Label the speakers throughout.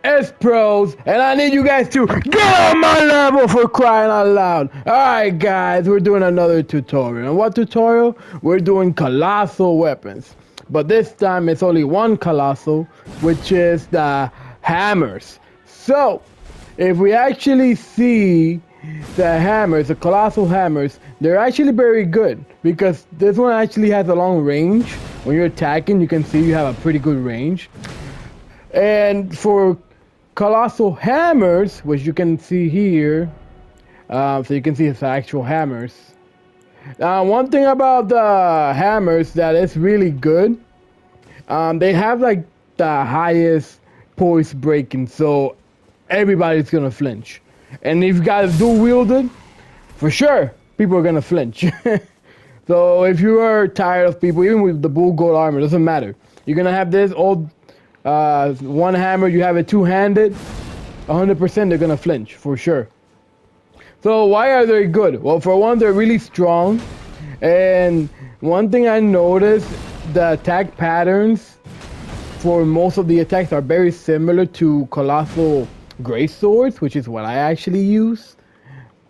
Speaker 1: It's pros, and I need you guys to get on my level for crying out loud. Alright guys, we're doing another tutorial. And what tutorial? We're doing colossal weapons. But this time it's only one colossal, which is the hammers. So, if we actually see the hammers, the colossal hammers, they're actually very good. Because this one actually has a long range. When you're attacking, you can see you have a pretty good range. And for colossal hammers, which you can see here, so you can see it's actual hammers. One thing about the hammers that is really good, they have like the highest poise breaking, so everybody's gonna flinch. And if you guys do wield it, for sure, people are gonna flinch. So if you are tired of people, even with the bull gold armor, doesn't matter. You're gonna have this old one hammer, you have it two-handed, 100% they're gonna flinch for sure. So why are they good? Well, for one, they're really strong, and one thing I noticed, the attack patterns for most of the attacks are very similar to colossal great swords, which is what I actually use.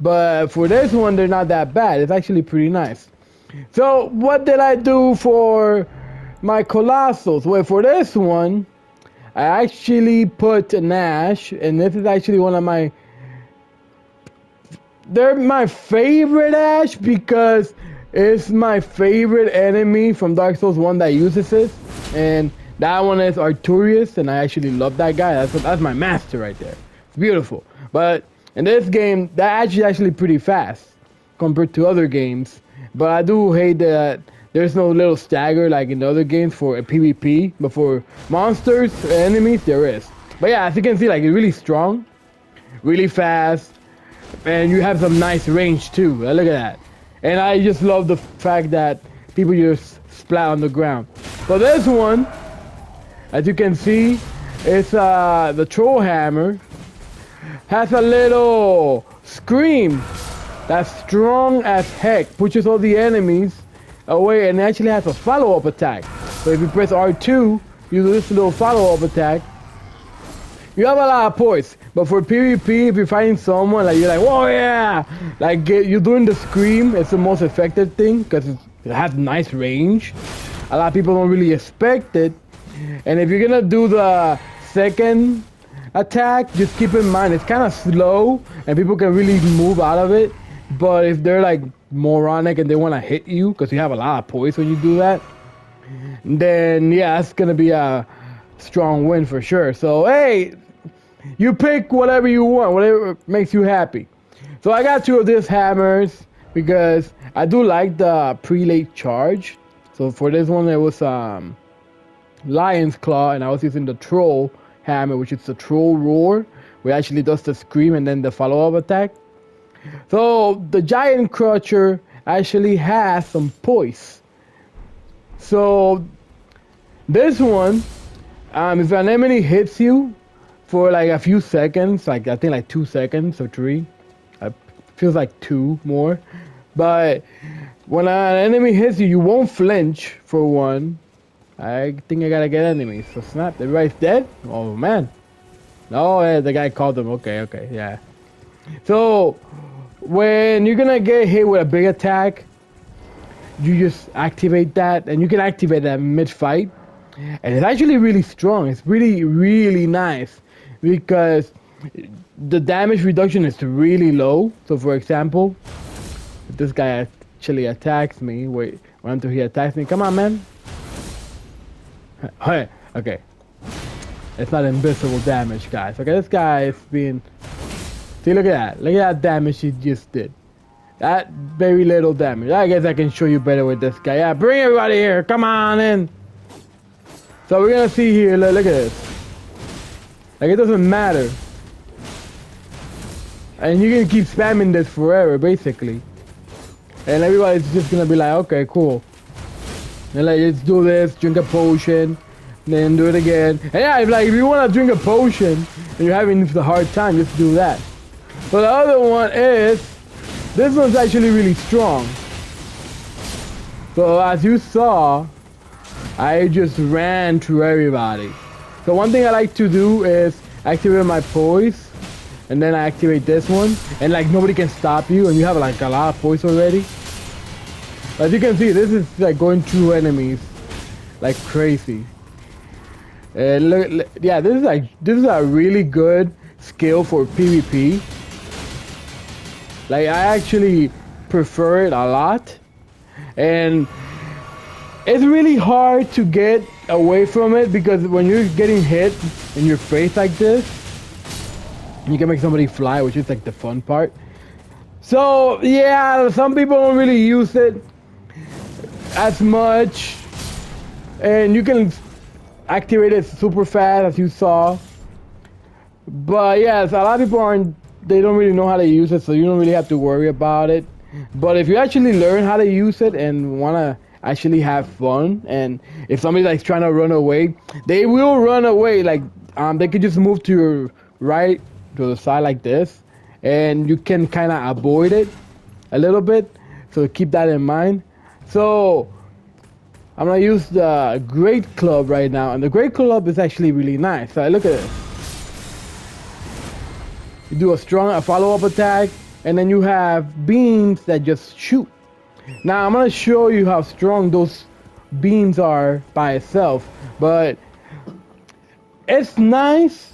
Speaker 1: But for this one, they're not that bad. It's actually pretty nice. So what did I do for my colossals? Well, for this one, I actually put an ash, and this is actually one of my... They're my favorite ash because it's my favorite enemy from Dark Souls 1 that uses it. And that one is Arturius, and I actually love that guy. That's my master right there. It's beautiful. But in this game, that ash is actually pretty fast compared to other games. But I do hate that there's no little stagger like in the other games for a PvP, but for monsters, enemies, there is. But yeah, as you can see, like, it's really strong, really fast, and you have some nice range too. Look at that. And I just love the fact that people just splat on the ground. So this one, as you can see, it's the troll hammer, has a little scream that's strong as heck, pushes all the enemies away, and it actually has a follow-up attack. So if you press R2, you do this little follow-up attack. You have a lot of poise, but for PvP, if you're fighting someone, like, you're like, whoa, yeah! Like, you're doing the scream, it's the most effective thing, because it has nice range. A lot of people don't really expect it. And if you're gonna do the second attack, just keep in mind, it's kind of slow, and people can really move out of it. But if they're like moronic and they want to hit you, because you have a lot of poise when you do that, then yeah, that's gonna be a strong win for sure. So hey, you pick whatever you want, whatever makes you happy. So I got two of these hammers because I do like the prelate charge. So for this one, it was Lion's Claw, and I was using the troll hammer, which is the troll roar, which actually does the scream and then the follow-up attack. So the giant crusher actually has some poise. So this one, if an enemy hits you for like a few seconds, like I think like 2 seconds or 3, it feels like 2 more. But when an enemy hits you, you won't flinch for one. I think I gotta get enemies. So snap, everybody's dead? Oh man. Oh yeah, the guy called them. Okay, yeah. So when you're gonna get hit with a big attack, you just activate that, and you can activate that mid-fight, and it's actually really strong. It's really nice because the damage reduction is really low. So for example, if this guy actually attacks me, wait until he attacks me. Come on, man. Okay, it's not invisible damage, guys. Okay, this guy is being... See, look at that damage he just did. That very little damage. I guess I can show you better with this guy. Yeah, bring everybody here. Come on in. So we're gonna see here. Look at this. Like, it doesn't matter. And you can keep spamming this forever, basically. And everybody's just gonna be like, okay, cool. And like, let's do this. Drink a potion. Then do it again. And yeah, if you wanna drink a potion and you're having a hard time, just do that. So the other one is, this one's actually really strong. So as you saw, I just ran through everybody. So one thing I like to do is activate my poise, and then I activate this one, and like nobody can stop you, and you have like a lot of poise already. As you can see, this is like going through enemies like crazy. And look, yeah, this is a really good skill for PvP. Like, I actually prefer it a lot, and it's really hard to get away from it, because when you're getting hit in your face like this, you can make somebody fly, which is like the fun part. So yeah, some people don't really use it as much, and you can activate it super fast, as you saw. But yes, a lot of people they don't really know how to use it, so you don't really have to worry about it. But if you actually learn how to use it and want to actually have fun, and if somebody's like trying to run away, they will run away. Like, they could just move to your right, to the side like this, and you can kind of avoid it a little bit. So keep that in mind. So I'm gonna use the Great Club right now, and the Great Club is actually really nice. So look at this. You do a follow-up attack, and then you have beams that just shoot. Now I'm gonna show you how strong those beams are by itself, but it's nice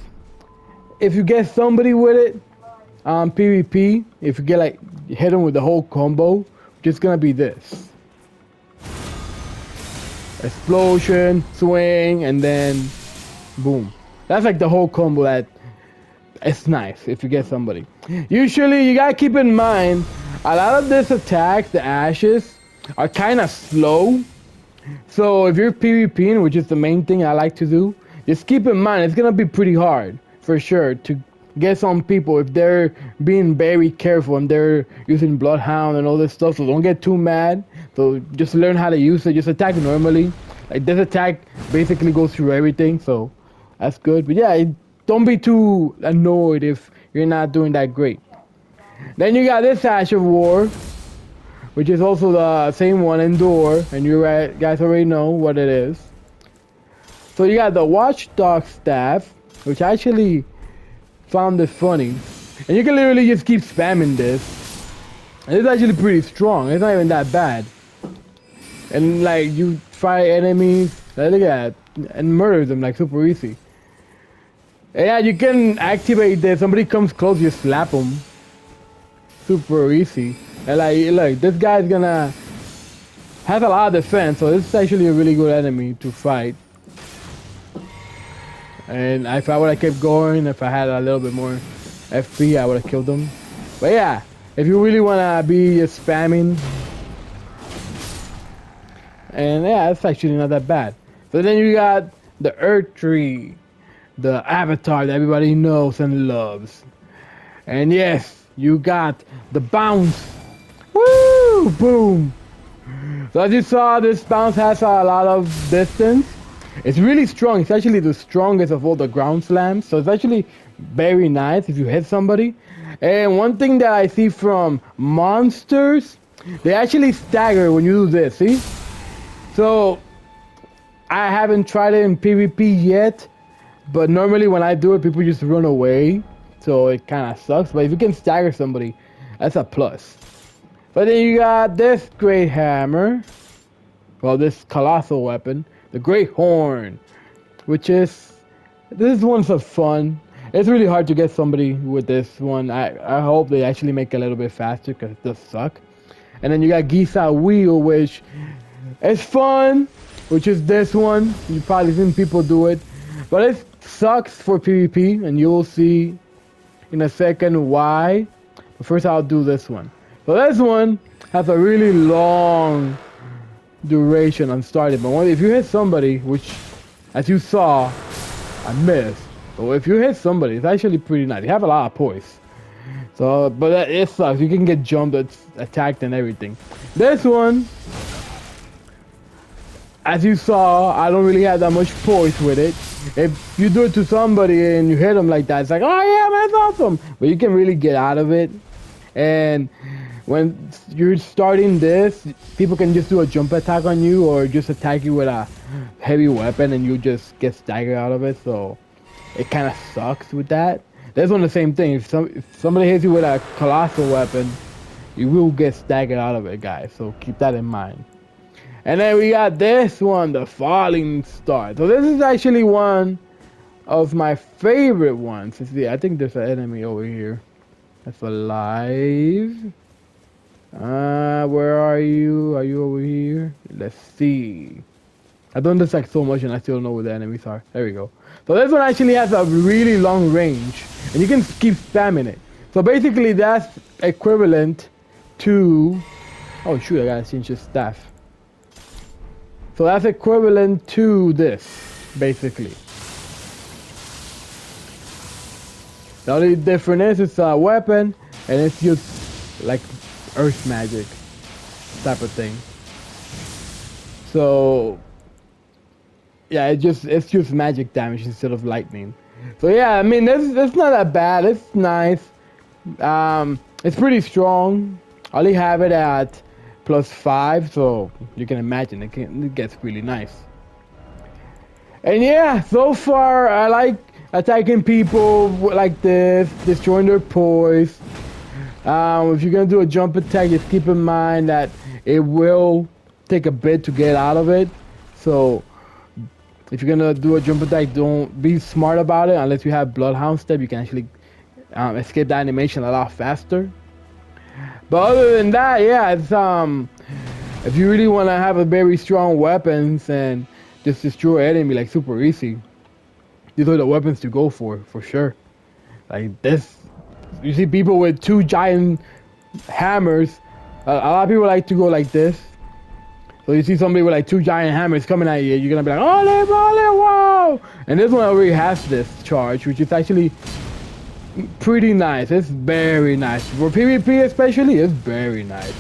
Speaker 1: if you get somebody with it on PvP. If you get like hit them with the whole combo, just gonna be this: explosion, swing, and then boom. That's like the whole combo. That it's nice if you get somebody. Usually you gotta keep in mind, a lot of this attacks, the ashes, are kind of slow. So if you're PvPing, which is the main thing I like to do, just keep in mind it's gonna be pretty hard for sure to get some people if they're being very careful and they're using Bloodhound and all this stuff. So don't get too mad. So just learn how to use it. Just attack normally. Like, this attack basically goes through everything, so that's good. But yeah, don't be too annoyed if you're not doing that great. Then you got this Ash of War, which is also the same one, Endure, and you guys already know what it is. So you got the Watchdog Staff, which I actually found it funny. And you can literally just keep spamming this. And it's actually pretty strong. It's not even that bad. And like, you fight enemies, like, look at that, and murder them like super easy. And yeah, you can activate this. Somebody comes close, you slap them. Super easy. And like, look, this guy's gonna has a lot of defense, so this is actually a really good enemy to fight. And if I would have kept going, if I had a little bit more FP, I would have killed them. But yeah, if you really wanna be spamming, and yeah, it's actually not that bad. So then you got the Earth Tree, the avatar that everybody knows and loves. And yes, you got the bounce. Woo! Boom! So as you saw, this bounce has a lot of distance. It's really strong. It's actually the strongest of all the ground slams. So it's actually very nice if you hit somebody. And one thing that I see from monsters, they actually stagger when you do this, see? So I haven't tried it in PvP yet, but normally when I do it, people just run away. So it kind of sucks. But if you can stagger somebody, that's a plus. But then you got this great hammer. Well, this colossal weapon. The Great Horn. Which is... this one's a fun. It's really hard to get somebody with this one. I hope they actually make it a little bit faster, because it does suck. And then you got Gisa Wheel, which is fun. Which is this one. You've probably seen people do it. But it sucks for PvP. And you'll see in a second why. But first I'll do this one. So this one has a really long duration on starting. But if you hit somebody, which as you saw, I missed. So if you hit somebody, it's actually pretty nice. You have a lot of poise. So, but it sucks. You can get jumped, attacked, and everything. This one, as you saw, I don't really have that much poise with it. If you do it to somebody and you hit them like that, it's like, oh yeah, man, that's awesome. But you can really get out of it. And when you're starting this, people can just do a jump attack on you, or just attack you with a heavy weapon and you just get staggered out of it. So it kind of sucks with that. That's one of the same thing. If somebody hits you with a colossal weapon, you will get staggered out of it, guys. So keep that in mind. And then we got this one, the falling star. So this is actually one of my favorite ones. See, I think there's an enemy over here that's alive. Where are you? Are you over here? Let's see. I've done this like so much and I still don't know where the enemies are. There we go. So this one actually has a really long range and you can keep spamming it. So basically that's equivalent to... Oh shoot, I gotta change his staff. So that's equivalent to this, basically. The only difference is it's a weapon and it's just like earth magic type of thing. So yeah, it's just magic damage instead of lightning. So yeah, I mean that's not that bad. It's nice. It's pretty strong. I only have it at +5, so you can imagine it gets really nice. And yeah, so far I like attacking people like this, destroying their poise. If you're gonna do a jump attack, just keep in mind that it will take a bit to get out of it. So if you're gonna do a jump attack, don't be smart about it. Unless you have Bloodhound Step, you can actually escape the animation a lot faster. But other than that, yeah, it's if you really want to have a very strong weapons and just destroy enemy like super easy, these are the weapons to go for sure. Like this, you see people with 2 giant hammers. A lot of people like to go like this. So you see somebody with like 2 giant hammers coming at you, you're gonna be like, ole, ole, wow! And this one already has this charge, which is actually pretty nice. It's very nice for PvP, especially. It's very nice.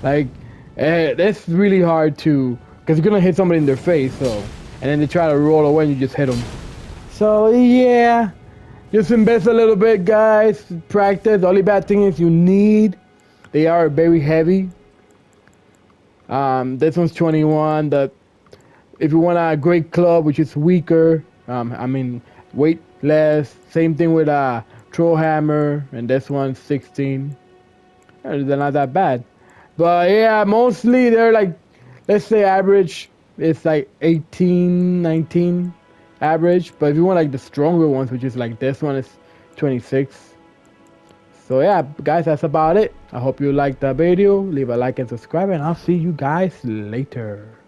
Speaker 1: Like that's really hard to, because you're gonna hit somebody in their face. So, and then they try to roll away and you just hit them. So yeah, just invest a little bit, guys. Practice. The only bad thing is they are very heavy. This one's 21. If you want a great club, which is weaker, I mean weight less. Same thing with a Troll Hammer, and this one's 16. They're not that bad, but yeah, mostly they're like, let's say average, it's like 18, 19 average. But if you want like the stronger ones, which is like this one, is 26. So yeah, guys, that's about it. I hope you liked the video. Leave a like and subscribe, and I'll see you guys later.